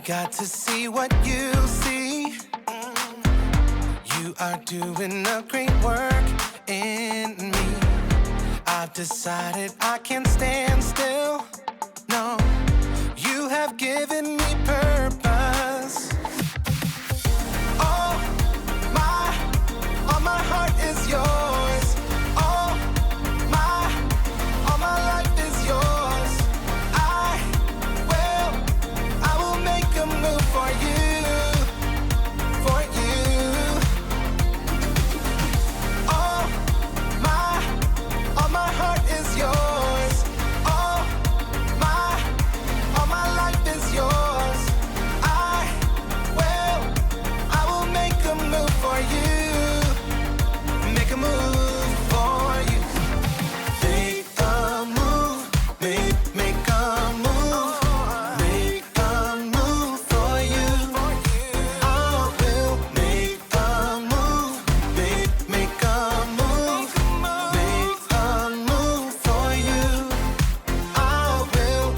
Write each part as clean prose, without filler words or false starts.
got to see what you see. You are doing a great work in me. I've decided I can't stand still. No, you have given me purpose. All my heart is yours. All my life is yours. I will make a move for you, for you. All my heart is yours. All my life is yours. I will make a move for you. Make a move for you. Make a move. Make a move. Make a move for you. I will make a move. Make a move. Make a move for you. I will.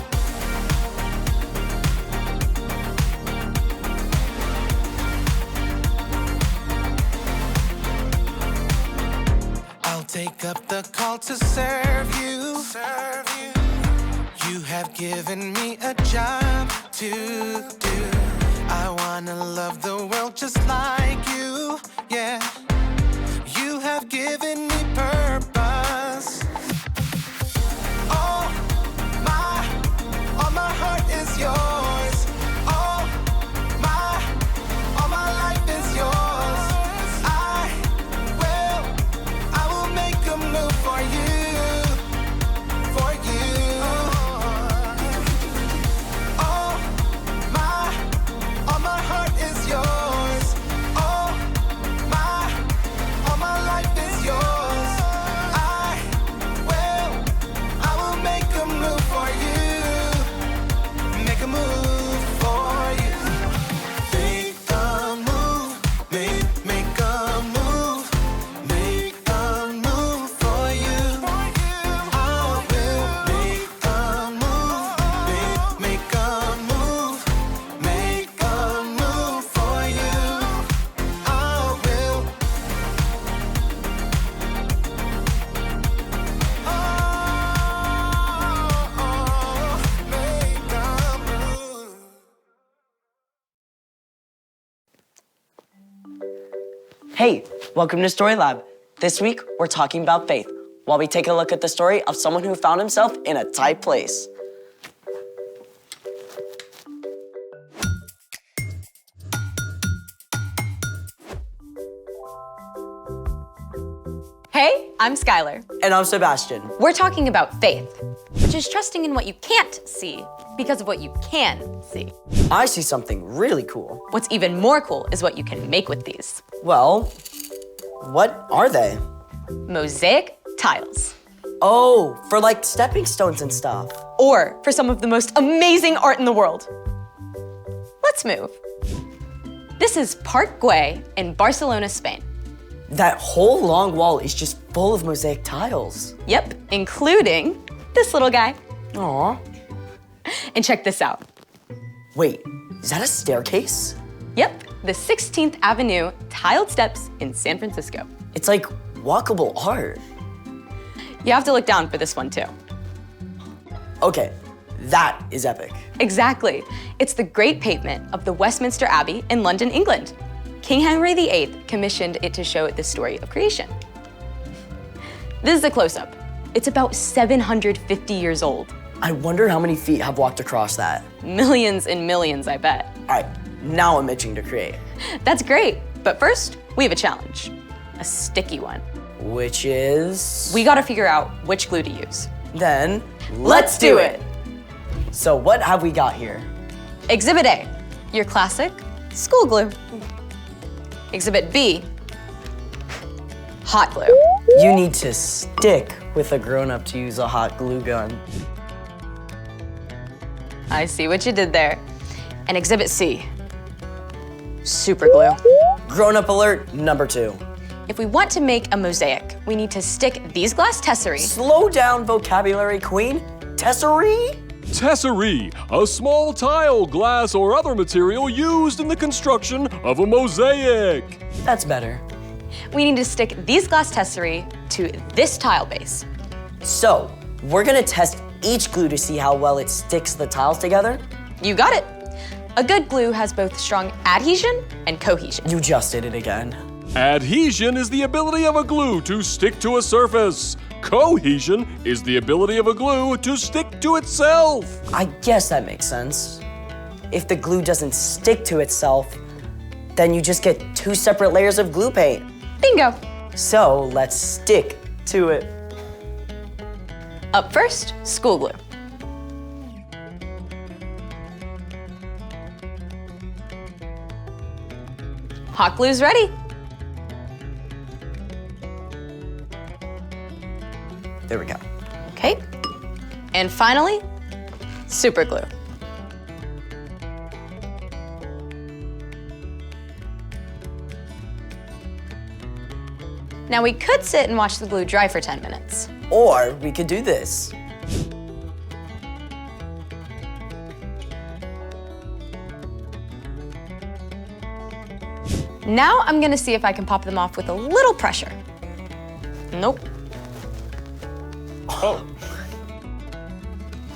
I'll take up the call to serve you. You have given me a job to do. I wanna love the world just like you. Yeah, you have given me purpose. All my heart is yours. All my life is yours. I will make a move for you, for you. All my heart is yours. All my life is yours. I will make a move for you. Make a move for you. Make a move. Make a move. Make a move for you. I will make a move. Make a move. Make a move for you. I will. Make a move. Hey, welcome to StoryLab. This week, we're talking about faith, while we take a look at the story of someone who found himself in a tight place. Hey, I'm Skyler. And I'm Sebastian. We're talking about faith, which is trusting in what you can't see because of what you can see. I see something really cool. What's even more cool is what you can make with these. Well, what are they? Mosaic tiles. Oh, for like stepping stones and stuff. Or for some of the most amazing art in the world. Let's move. This is Park Güell in Barcelona, Spain. That whole long wall is just full of mosaic tiles. Yep, including this little guy. Aw. And check this out. Wait, is that a staircase? Yep, the 16th Avenue tiled steps in San Francisco. It's like walkable art. You have to look down for this one too. Okay, that is epic. Exactly. It's the great pavement of the Westminster Abbey in London, England. King Henry VIII commissioned it to show the story of creation. This is a close-up. It's about 750 years old. I wonder how many feet have walked across that. Millions and millions, I bet. All right, now I'm itching to create. That's great, but first, we have a challenge. A sticky one. Which is? We gotta figure out which glue to use. Then, Let's do it. So what have we got here? Exhibit A, your classic school glue. Exhibit B, hot glue. You need to stick with a grown-up to use a hot glue gun. I see what you did there. And Exhibit C, super glue. Grown-up alert number 2. If we want to make a mosaic, we need to stick these glass tesserae. Slow down, vocabulary queen. Tesserae? Tesserae, a small tile, glass, or other material used in the construction of a mosaic. That's better. We need to stick these glass tesserae to this tile base. So, we're gonna test each glue to see how well it sticks the tiles together? You got it. A good glue has both strong adhesion and cohesion. You just did it again. Adhesion is the ability of a glue to stick to a surface. Cohesion is the ability of a glue to stick to itself. I guess that makes sense. If the glue doesn't stick to itself, then you just get 2 separate layers of glue paint. Bingo. So let's stick to it. Up first, school glue. Hot glue's ready. There we go. Okay. And finally, super glue. Now we could sit and watch the glue dry for 10 minutes. Or we could do this. Now I'm gonna see if I can pop them off with a little pressure. Nope. Oh.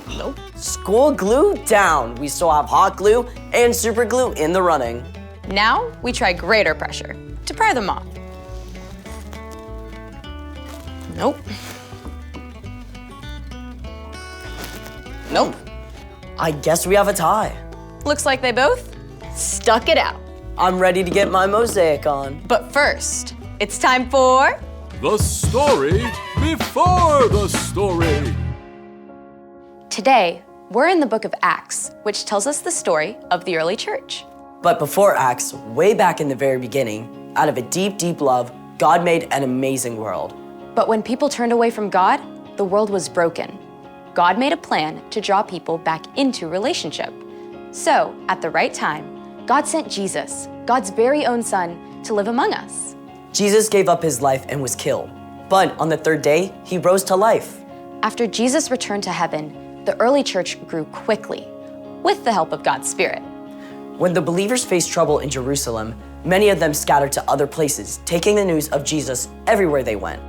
Nope. School glue down. We still have hot glue and super glue in the running. Now we try greater pressure to pry them off. Nope. Nope. I guess we have a tie. Looks like they both stuck it out. I'm ready to get my mosaic on. But first, it's time for... The story before the story. Today, we're in the book of Acts, which tells us the story of the early church. But before Acts, way back in the very beginning, out of a deep, deep love, God made an amazing world. But when people turned away from God, the world was broken. God made a plan to draw people back into relationship. So, at the right time, God sent Jesus, God's very own son, to live among us. Jesus gave up his life and was killed. But on the 3rd day, he rose to life. After Jesus returned to heaven, the early church grew quickly, with the help of God's Spirit. When the believers faced trouble in Jerusalem, many of them scattered to other places, taking the news of Jesus everywhere they went.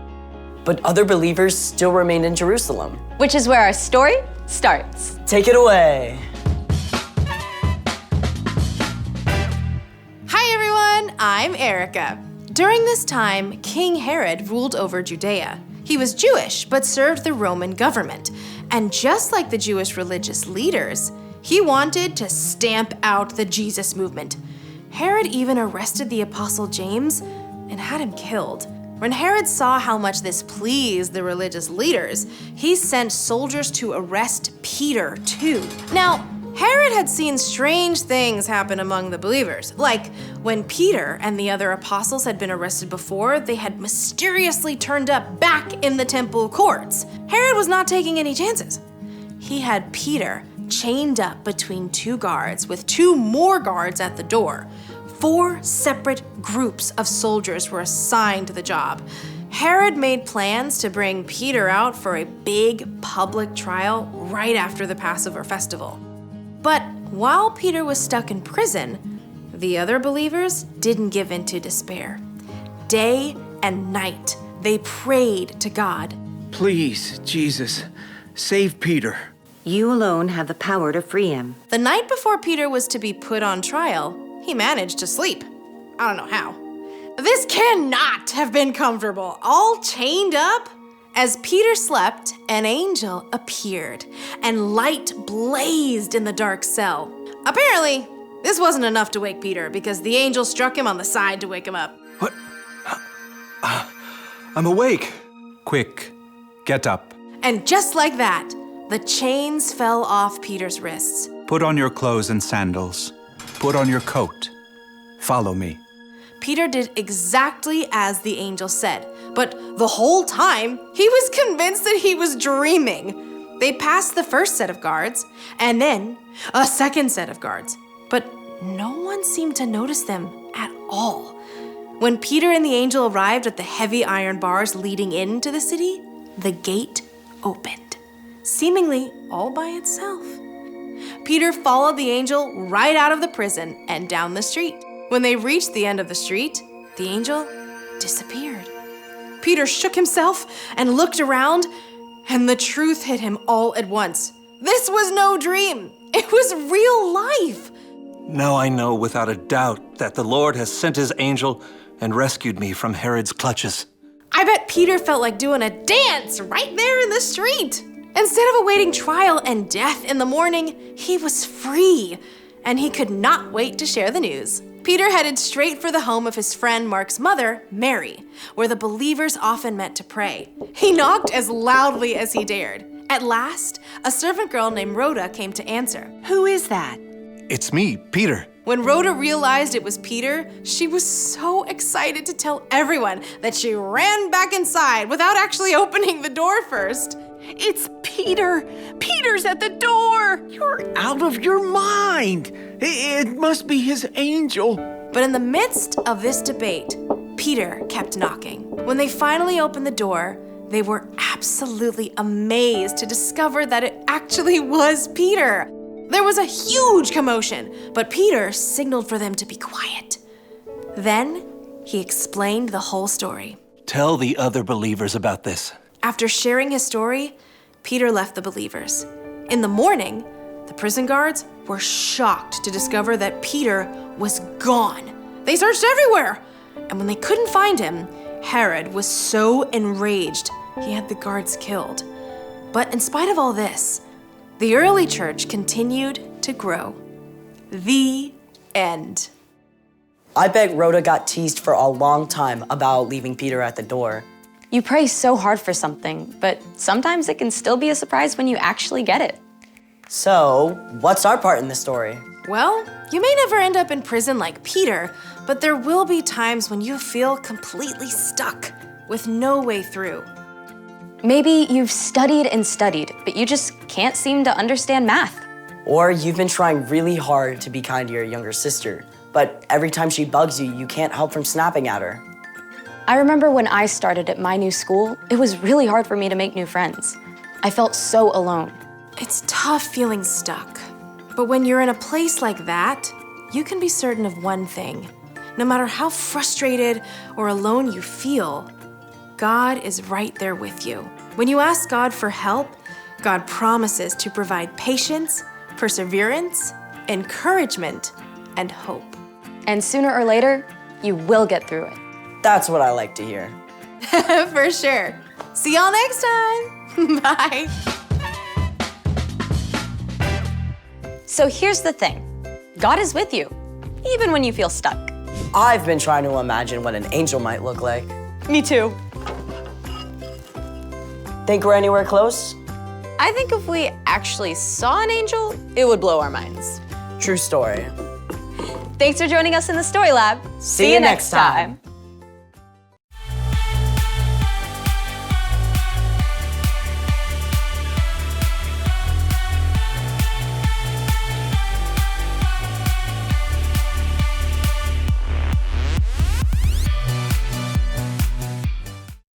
But other believers still remained in Jerusalem. Which is where our story starts. Take it away. Hi everyone, I'm Erica. During this time, King Herod ruled over Judea. He was Jewish, but served the Roman government. And just like the Jewish religious leaders, he wanted to stamp out the Jesus movement. Herod even arrested the Apostle James and had him killed. When Herod saw how much this pleased the religious leaders, he sent soldiers to arrest Peter too. Now, Herod had seen strange things happen among the believers, like when Peter and the other apostles had been arrested before, they had mysteriously turned up back in the temple courts. Herod was not taking any chances. He had Peter chained up between 2 guards with 2 more guards at the door. 4 separate groups of soldiers were assigned to the job. Herod made plans to bring Peter out for a big public trial right after the Passover festival. But while Peter was stuck in prison, the other believers didn't give in to despair. Day and night, they prayed to God. Please, Jesus, save Peter. You alone have the power to free him. The night before Peter was to be put on trial, he managed to sleep. I don't know how. This cannot have been comfortable, all chained up. As Peter slept, an angel appeared, and light blazed in the dark cell. Apparently, this wasn't enough to wake Peter because the angel struck him on the side to wake him up. What? I'm awake. Quick, get up. And just like that, the chains fell off Peter's wrists. Put on your clothes and sandals. Put on your coat. Follow me. Peter did exactly as the angel said, but the whole time, he was convinced that he was dreaming. They passed the first set of guards, and then a second set of guards, but no one seemed to notice them at all. When Peter and the angel arrived at the heavy iron bars leading into the city, the gate opened. seemingly all by itself. Peter followed the angel right out of the prison and down the street. When they reached the end of the street, the angel disappeared. Peter shook himself and looked around, and the truth hit him all at once. This was no dream. It was real life. Now I know without a doubt that the Lord has sent his angel and rescued me from Herod's clutches. I bet Peter felt like doing a dance right there in the street. Instead of awaiting trial and death in the morning, he was free, and he could not wait to share the news. Peter headed straight for the home of his friend Mark's mother, Mary, where the believers often met to pray. He knocked as loudly as he dared. At last, a servant girl named Rhoda came to answer. Who is that? It's me, Peter. When Rhoda realized it was Peter, she was so excited to tell everyone that she ran back inside without actually opening the door first. It's Peter! Peter's at the door! You're out of your mind! It must be his angel. But in the midst of this debate, Peter kept knocking. When they finally opened the door, they were absolutely amazed to discover that it actually was Peter. There was a huge commotion, but Peter signaled for them to be quiet. Then he explained the whole story. Tell the other believers about this. After sharing his story, Peter left the believers. In the morning, the prison guards were shocked to discover that Peter was gone. They searched everywhere, and when they couldn't find him, Herod was so enraged he had the guards killed. But in spite of all this, the early church continued to grow. The end. I bet Rhoda got teased for a long time about leaving Peter at the door. You pray so hard for something, but sometimes it can still be a surprise when you actually get it. So, what's our part in the story? Well, you may never end up in prison like Peter, but there will be times when you feel completely stuck with no way through. Maybe you've studied and studied, but you just can't seem to understand math. Or you've been trying really hard to be kind to your younger sister, but every time she bugs you, you can't help from snapping at her. I remember when I started at my new school, it was really hard for me to make new friends. I felt so alone. It's tough feeling stuck. But when you're in a place like that, you can be certain of one thing. No matter how frustrated or alone you feel, God is right there with you. When you ask God for help, God promises to provide patience, perseverance, encouragement, and hope. And sooner or later, you will get through it. That's what I like to hear. For sure. See y'all next time. Bye. So here's the thing. God is with you, even when you feel stuck. I've been trying to imagine what an angel might look like. Me too. Think we're anywhere close? I think if we actually saw an angel, it would blow our minds. True story. Thanks for joining us in the StoryLab. See you next time.